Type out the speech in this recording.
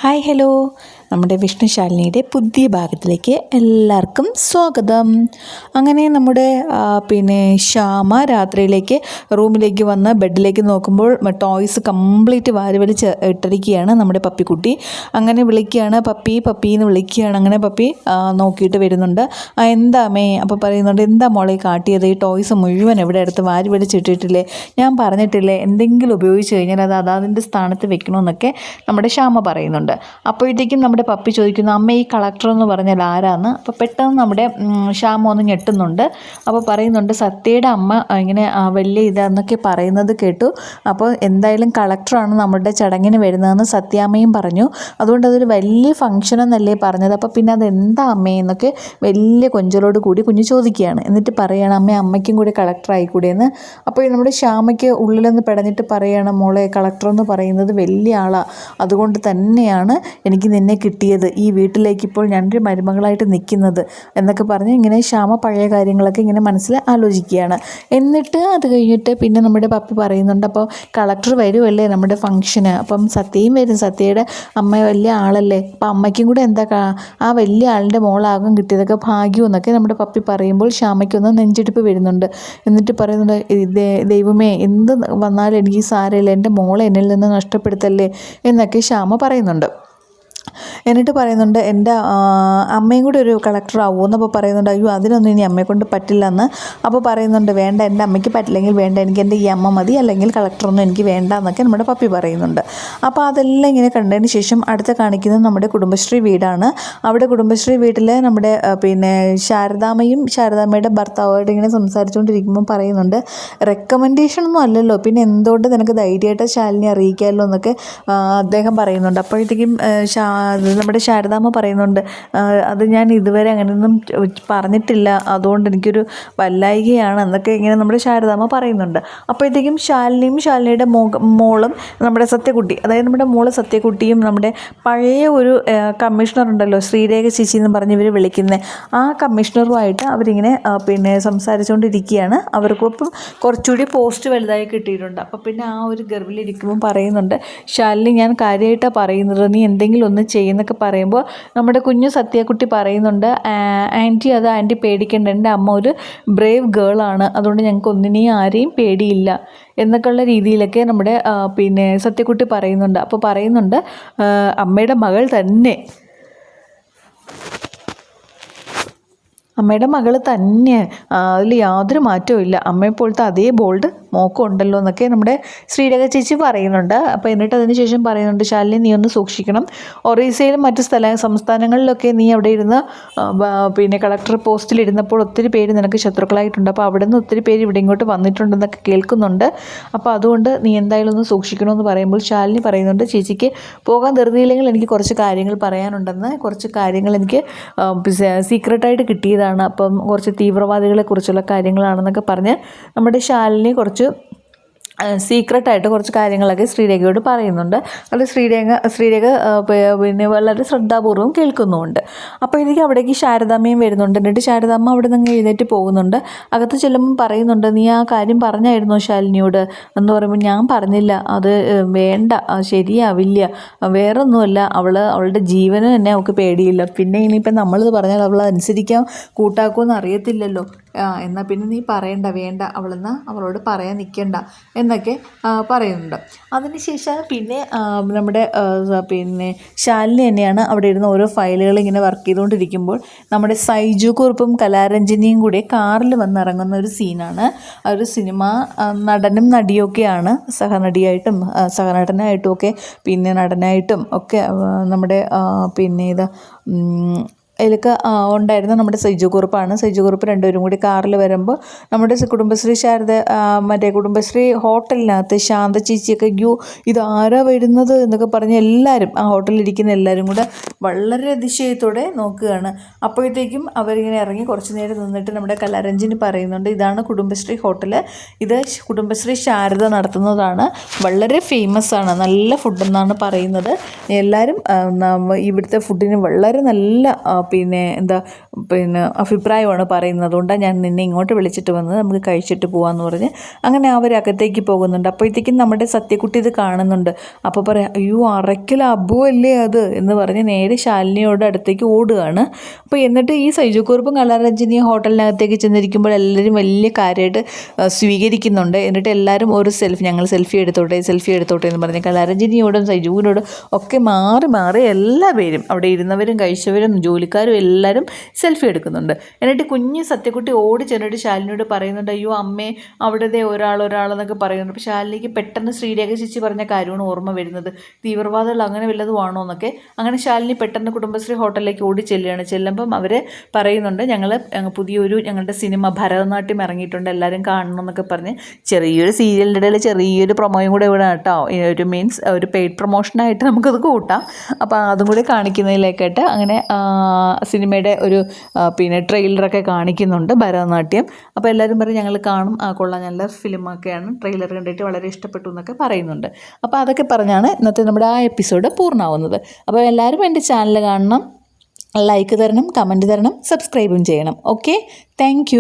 Hi hello, നമ്മുടെ വിഷ്ണുശാലിനിയുടെ പുതിയ ഭാഗത്തിലേക്ക് എല്ലാവർക്കും സ്വാഗതം. അങ്ങനെ നമ്മുടെ ശ്യാമ രാത്രിയിലേക്ക് റൂമിലേക്ക് വന്ന് ബെഡിലേക്ക് നോക്കുമ്പോൾ ടോയ്സ് കംപ്ലീറ്റ് വാരി വലിച്ച് ഇട്ടിരിക്കുകയാണ് നമ്മുടെ പപ്പിക്കുട്ടി. അങ്ങനെ വിളിക്കുകയാണ്, പപ്പി പപ്പി എന്ന് വിളിക്കുകയാണ്. അങ്ങനെ പപ്പി നോക്കിയിട്ട് വരുന്നുണ്ട്. എന്താ അമ്മേ? അപ്പോൾ പറയുന്നുണ്ട്, എന്താ മോളെ കാട്ടിയത്? ഈ ടോയ്സ് മുഴുവൻ എവിടെ അടുത്ത് വാരി വലിച്ചിട്ടിട്ടില്ലേ? ഞാൻ പറഞ്ഞിട്ടില്ലേ എന്തെങ്കിലും ഉപയോഗിച്ച് കഴിഞ്ഞാൽ അത് അതാതിൻ്റെ സ്ഥാനത്ത് വെക്കണമെന്നൊക്കെ നമ്മുടെ ശ്യാമ പറയുന്നുണ്ട്. അപ്പോഴത്തേക്കും നമ്മുടെ പപ്പി ചോദിക്കുന്നു, അമ്മ ഈ കളക്ടർ എന്ന് പറഞ്ഞാൽ ആരാന്ന്? അപ്പോൾ പെട്ടെന്ന് നമ്മുടെ ശ്യാമ ഒന്ന് ഞെട്ടുന്നുണ്ട്. അപ്പോൾ പറയുന്നുണ്ട്, സത്യയുടെ അമ്മ ഇങ്ങനെ വലിയ ഇതാന്നൊക്കെ പറയുന്നത് കേട്ടു. അപ്പോൾ എന്തായാലും കളക്ടറാണ് നമ്മുടെ ചടങ്ങിന് വരുന്നതെന്ന് സത്യാമ്മയും പറഞ്ഞു. അതുകൊണ്ട് അതൊരു വലിയ ഫംഗ്ഷൻ എന്നല്ലേ പറഞ്ഞത്. അപ്പോൾ പിന്നെ അതെന്താ അമ്മയെന്നൊക്കെ വലിയ കൊഞ്ചലോട് കൂടി കുഞ്ഞ് ചോദിക്കുകയാണ്. എന്നിട്ട് പറയുകയാണ്, അമ്മയ്ക്കും കൂടി കളക്ടർ ആയിക്കൂടെയെന്ന്. അപ്പോൾ നമ്മുടെ ശ്യാമയ്ക്ക് ഉള്ളിലൊന്ന് പെടഞ്ഞിട്ട് പറയുകയാണ്, മോളെ കളക്ടർ എന്ന് പറയുന്നത് വലിയ ആളാണ്, അതുകൊണ്ട് തന്നെയാണ് എനിക്ക് നിന്നെ കിട്ടിയത്, ഈ വീട്ടിലേക്ക് ഇപ്പോൾ ഞാനൊരു മരുമകളായിട്ട് നിൽക്കുന്നത് എന്നൊക്കെ പറഞ്ഞ് ഇങ്ങനെ ശ്യാമ പഴയ കാര്യങ്ങളൊക്കെ ഇങ്ങനെ മനസ്സിൽ ആലോചിക്കുകയാണ്. എന്നിട്ട് അത് കഴിഞ്ഞിട്ട് പിന്നെ നമ്മുടെ പപ്പി പറയുന്നുണ്ട്, അപ്പോൾ കളക്ടർ വരുമല്ലേ നമ്മുടെ ഫംഗ്ഷന്, അപ്പം സത്യയും വരും, സത്യയുടെ അമ്മ വലിയ ആളല്ലേ, അപ്പം അമ്മയ്ക്കും കൂടെ എന്താ ആ വലിയ ആളിൻ്റെ മോളാകും കിട്ടിയതൊക്കെ ഭാഗ്യം എന്നൊക്കെ നമ്മുടെ പപ്പി പറയുമ്പോൾ ശ്യാമയ്ക്കൊന്ന് നെഞ്ചെടുപ്പ് വരുന്നുണ്ട്. എന്നിട്ട് പറയുന്നുണ്ട്, ദൈവമേ എന്ത് വന്നാലും എനിക്ക് സാരമില്ല, എൻ്റെ മോളെ എന്നിൽ നിന്ന് നഷ്ടപ്പെടുത്തല്ലേ എന്നൊക്കെ ശ്യാമ പറയുന്നുണ്ട്. എന്നിട്ട് പറയുന്നുണ്ട്, എൻ്റെ അമ്മയും കൂടെ ഒരു കളക്ടർ ആവുമെന്നപ്പോൾ പറയുന്നുണ്ട്, അയ്യോ അതിനൊന്നും ഇനി അമ്മയെ കൊണ്ട് പറ്റില്ല എന്ന്. അപ്പോൾ പറയുന്നുണ്ട്, വേണ്ട, എൻ്റെ അമ്മയ്ക്ക് പറ്റില്ലെങ്കിൽ വേണ്ട, എനിക്ക് എൻ്റെ ഈ അമ്മ മതി, അല്ലെങ്കിൽ കളക്ടറൊന്നും എനിക്ക് വേണ്ട എന്നൊക്കെ നമ്മുടെ പപ്പി പറയുന്നുണ്ട്. അപ്പോൾ അതെല്ലാം ഇങ്ങനെ കണ്ടതിന് ശേഷം അടുത്ത കാണിക്കുന്നത് നമ്മുടെ കുടുംബശ്രീ വീടാണ്. അവിടെ കുടുംബശ്രീ വീട്ടിൽ നമ്മുടെ ശാരദാമ്മയും ശാരദാമ്മയുടെ ഭർത്താവുമായിട്ട് ഇങ്ങനെ സംസാരിച്ചുകൊണ്ടിരിക്കുമ്പോൾ പറയുന്നുണ്ട്, റെക്കമെൻഡേഷനൊന്നും അല്ലല്ലോ, പിന്നെ എന്തുകൊണ്ട് നിനക്ക് ധൈര്യമായിട്ട് ശാലിനി അറിയിക്കാമല്ലോ എന്നൊക്കെ അദ്ദേഹം പറയുന്നുണ്ട്. അപ്പോഴത്തേക്കും നമ്മുടെ ശാരദാമ്മ പറയുന്നുണ്ട്, അത് ഞാൻ ഇതുവരെ അങ്ങനെയൊന്നും പറഞ്ഞിട്ടില്ല, അതുകൊണ്ട് എനിക്കൊരു വല്ലായികയാണ് എന്നൊക്കെ ഇങ്ങനെ നമ്മുടെ ശാരദാമ്മ പറയുന്നുണ്ട്. അപ്പോഴത്തേക്കും ശാലിനിയുടെ മോളും നമ്മുടെ സത്യക്കുട്ടി, അതായത് നമ്മുടെ മോള് സത്യക്കുട്ടിയും നമ്മുടെ പഴയ ഒരു കമ്മീഷണർ ഉണ്ടല്ലോ, ശ്രീരേഖ ചേച്ചി എന്ന് പറഞ്ഞ് ഇവർ വിളിക്കുന്നത്, ആ കമ്മീഷണറുമായിട്ട് അവരിങ്ങനെ സംസാരിച്ചുകൊണ്ടിരിക്കുകയാണ്. അവർക്കൊപ്പം കുറച്ചുകൂടി പോസ്റ്റ് വലുതായി കിട്ടിയിട്ടുണ്ട്. അപ്പോൾ പിന്നെ ആ ഒരു ഗർവിലിരിക്കുമ്പോൾ പറയുന്നുണ്ട്, ശാലിനി ഞാൻ കാര്യമായിട്ടാണ് പറയുന്നത്, നീ എന്തെങ്കിലും ഒന്ന് ചെയ്യുന്നൊക്കെ പറയുമ്പോൾ നമ്മുടെ കുഞ്ഞു സത്യക്കുട്ടി പറയുന്നുണ്ട്, ആൻറ്റി പേടിക്കേണ്ട, എൻ്റെ അമ്മ ഒരു ബ്രേവ് ഗേളാണ്, അതുകൊണ്ട് ഞങ്ങൾക്ക് ഒന്നിനെയും ആരെയും പേടിയില്ല എന്നൊക്കെയുള്ള രീതിയിലൊക്കെ നമ്മുടെ സത്യക്കുട്ടി പറയുന്നുണ്ട്. അപ്പോൾ പറയുന്നുണ്ട്, അമ്മയുടെ മകൾ തന്നെ, അതിൽ യാതൊരു മാറ്റവും ഇല്ല, അമ്മയെപ്പോലത്തെ അതേ ബോൾഡ് മോക്കം ഉണ്ടല്ലോ എന്നൊക്കെ നമ്മുടെ ശ്രീരേഖ ചേച്ചി പറയുന്നുണ്ട്. അപ്പോൾ എന്നിട്ട് അതിന് ശേഷം പറയുന്നുണ്ട്, ശാലിനി നീ ഒന്ന് സൂക്ഷിക്കണം, ഒറീസയിലും മറ്റ് സംസ്ഥാനങ്ങളിലൊക്കെ നീ അവിടെ ഇരുന്ന് കളക്ടർ പോസ്റ്റിലിരുന്നപ്പോൾ ഒത്തിരി പേര് നിനക്ക് ശത്രുക്കളായിട്ടുണ്ട്, അപ്പോൾ അവിടെ നിന്ന് ഒത്തിരി പേര് ഇവിടെ ഇങ്ങോട്ട് വന്നിട്ടുണ്ടെന്നൊക്കെ കേൾക്കുന്നുണ്ട്, അപ്പോൾ അതുകൊണ്ട് നീ എന്തായാലും ഒന്ന് സൂക്ഷിക്കണമെന്ന് പറയുമ്പോൾ ശാലിനി പറയുന്നുണ്ട്, ചേച്ചിക്ക് പോകാൻ ധൃതിയില്ലെങ്കിൽ എനിക്ക് കുറച്ച് കാര്യങ്ങൾ പറയാനുണ്ടെന്ന്, കുറച്ച് കാര്യങ്ങൾ എനിക്ക് സീക്രട്ടായിട്ട് കിട്ടിയതാണ്, അപ്പം കുറച്ച് തീവ്രവാദികളെക്കുറിച്ചുള്ള കാര്യങ്ങളാണെന്നൊക്കെ പറഞ്ഞ് നമ്മുടെ ശാലിനി കുറച്ച് സീക്രട്ടായിട്ട് കുറച്ച് കാര്യങ്ങളൊക്കെ ശ്രീരേഖയോട് പറയുന്നുണ്ട്. അത് ശ്രീരേഖ വളരെ ശ്രദ്ധാപൂർവ്വം കേൾക്കുന്നുമുണ്ട്. അപ്പോൾ എനിക്ക് അവിടേക്ക് ശാരദാമ്മയും വരുന്നുണ്ട്. എന്നിട്ട് ശാരദാമ്മ അവിടെ നിന്ന് എഴുന്നേറ്റ് പോകുന്നുണ്ട്. അകത്ത് ചെല്ലുമ്പം പറയുന്നുണ്ട്, നീ ആ കാര്യം പറഞ്ഞായിരുന്നോ ശാലിനിയോട് എന്ന് പറയുമ്പോൾ, ഞാൻ പറഞ്ഞില്ല, അത് വേണ്ട, ശരിയാവില്ല, വേറൊന്നുമല്ല, അവളുടെ ജീവന് തന്നെ അവൾക്ക് പേടിയില്ല, പിന്നെ ഇനിയിപ്പം നമ്മളിത് പറഞ്ഞാൽ അവൾ അനുസരിക്കാൻ കൂട്ടാക്കുമെന്ന് അറിയത്തില്ലല്ലോ, എന്നാൽ പിന്നെ നീ പറയണ്ട, വേണ്ട, അവളോട് പറയാൻ നിൽക്കണ്ട എന്നൊക്കെ പറയുന്നുണ്ട്. അതിനുശേഷം പിന്നെ നമ്മുടെ ശാലിനി തന്നെയാണ് അവിടെ ഇരുന്ന് ഓരോ ഫയലുകൾ ഇങ്ങനെ വർക്ക് ചെയ്തുകൊണ്ടിരിക്കുമ്പോൾ നമ്മുടെ സൈജു കുറുപ്പും കലാരഞ്ജനിയും കൂടി കാറിൽ വന്നിറങ്ങുന്ന ഒരു സീനാണ്. ഒരു സിനിമ നടനും നടിയൊക്കെയാണ്, സഹനടിയായിട്ടും സഹനടനായിട്ടും ഒക്കെ പിന്നെ നടനായിട്ടും ഒക്കെ നമ്മുടെ അതിലൊക്കെ ഉണ്ടായിരുന്ന നമ്മുടെ സൈജു കുറുപ്പാണ്. സൈജു കുറുപ്പ് രണ്ടുപേരും കൂടി കാറിൽ വരുമ്പോൾ നമ്മുടെ കുടുംബശ്രീ കുടുംബശ്രീ ഹോട്ടലിനകത്ത് ശാന്ത ചേച്ചിയൊക്കെ, അയ്യോ ഇതാരാ വരുന്നത് എന്നൊക്കെ പറഞ്ഞ് എല്ലാവരും ആ ഹോട്ടലിലിരിക്കുന്ന എല്ലാവരും കൂടെ വളരെ അതിശയത്തോടെ നോക്കുകയാണ്. അപ്പോഴത്തേക്കും അവരിങ്ങനെ ഇറങ്ങി കുറച്ച് നേരം നിന്നിട്ട് നമ്മുടെ കലാരഞ്ജനി പറയുന്നുണ്ട്, ഇതാണ് കുടുംബശ്രീ ഹോട്ടൽ, ഇത് കുടുംബശ്രീ ശാരദ നടത്തുന്നതാണ്, വളരെ ഫേമസ് ആണ്, നല്ല ഫുഡെന്നാണ് പറയുന്നത്, എല്ലാവരും ഇവിടുത്തെ ഫുഡിന് വളരെ നല്ല പിന്നെ എന്താ പിന്നെ അഭിപ്രായമാണ് പറയുന്നത്. അതുകൊണ്ടാണ് ഞാൻ നിന്നെ ഇങ്ങോട്ട് വിളിച്ചിട്ട് വന്നത്, നമുക്ക് കഴിച്ചിട്ട് പോകാമെന്ന് പറഞ്ഞ് അങ്ങനെ അവരകത്തേക്ക് പോകുന്നുണ്ട്. അപ്പോഴത്തേക്കും നമ്മുടെ സത്യക്കുട്ടി ഇത് കാണുന്നുണ്ട്. അപ്പോൾ പറയാം, അയ്യോ അറയ്ക്കൽ അബു അല്ലേ അത് എന്ന് പറഞ്ഞ് നേരെ ശാലിനിയോട് അടുത്തേക്ക് ഓടുകയാണ്. അപ്പോൾ എന്നിട്ട് ഈ സൈജുക്കുറുപ്പും കലാരഞ്ജനിയും ഹോട്ടലിനകത്തേക്ക് ചെന്നിരിക്കുമ്പോൾ എല്ലാവരും വലിയ കാര്യമായിട്ട് സ്വീകരിക്കുന്നുണ്ട്. എന്നിട്ട് എല്ലാവരും ഒരു ഞങ്ങൾ സെൽഫി എടുത്തോട്ടെ എന്ന് പറഞ്ഞ് കലാരഞ്ജനിയോടും സൈജുവിനോടും ഒക്കെ മാറി മാറി എല്ലാ പേരും അവിടെ ഇരുന്നവരും കഴിച്ചവരും ജോലിക്കാരും എല്ലാവരും സെൽഫി എടുക്കുന്നുണ്ട്. എന്നിട്ട് കുഞ്ഞ് സത്യക്കുട്ടി ഓടി ചെന്നിട്ട് ശാലിനിയോട് പറയുന്നുണ്ട്, അയ്യോ അമ്മേ അവിടെ ഒരാളെന്നൊക്കെ പറയുന്നുണ്ട്. അപ്പോൾ ശാലിനിക്ക് പെട്ടെന്ന് ശ്രീരേഖ ചേച്ചി പറഞ്ഞ കാര്യമാണ് ഓർമ്മ വരുന്നത്, തീവ്രവാദികൾ അങ്ങനെ വല്ലതും ആണോ എന്നൊക്കെ. അങ്ങനെ ശാലിനി പെട്ടെന്ന് കുടുംബശ്രീ ഹോട്ടലിലേക്ക് ഓടി ചെല്ലുമ്പം അവർ പറയുന്നുണ്ട്, ഞങ്ങളുടെ സിനിമ ഭരതനാട്യം ഇറങ്ങിയിട്ടുണ്ട്, എല്ലാവരും കാണണം എന്നൊക്കെ പറഞ്ഞ് ചെറിയൊരു സീരിയലിൻ്റെ ഇടയിൽ ചെറിയൊരു പ്രൊമോയും കൂടെ ഇവിടെ കേട്ടോ, ഒരു പെയ്ഡ് പ്രൊമോഷനായിട്ട് നമുക്കത് കൂട്ടാം. അപ്പോൾ അതും കൂടി കാണിക്കുന്നതിലേക്കായിട്ട് അങ്ങനെ സിനിമയുടെ ഒരു പിന്നെ ട്രെയിലറൊക്കെ കാണിക്കുന്നുണ്ട്, ഭരതനാട്യം. അപ്പോൾ എല്ലാവരും പറയും ഞങ്ങൾ കാണും, കൊള്ളാം, നല്ല ഫിലിമൊക്കെയാണ്, ട്രെയിലർ കണ്ടിട്ട് വളരെ ഇഷ്ടപ്പെട്ടു എന്നൊക്കെ പറയുന്നുണ്ട്. അപ്പോൾ അതൊക്കെ പറഞ്ഞാണ് ഇന്നത്തെ നമ്മുടെ ആ എപ്പിസോഡ് പൂർണ്ണമാവുന്നത്. അപ്പോൾ എല്ലാവരും എൻ്റെ ചാനൽ കാണണം, ലൈക്ക് തരണം, കമൻറ്റ് തരണം, സബ്സ്ക്രൈബും ചെയ്യണം. Okay, thank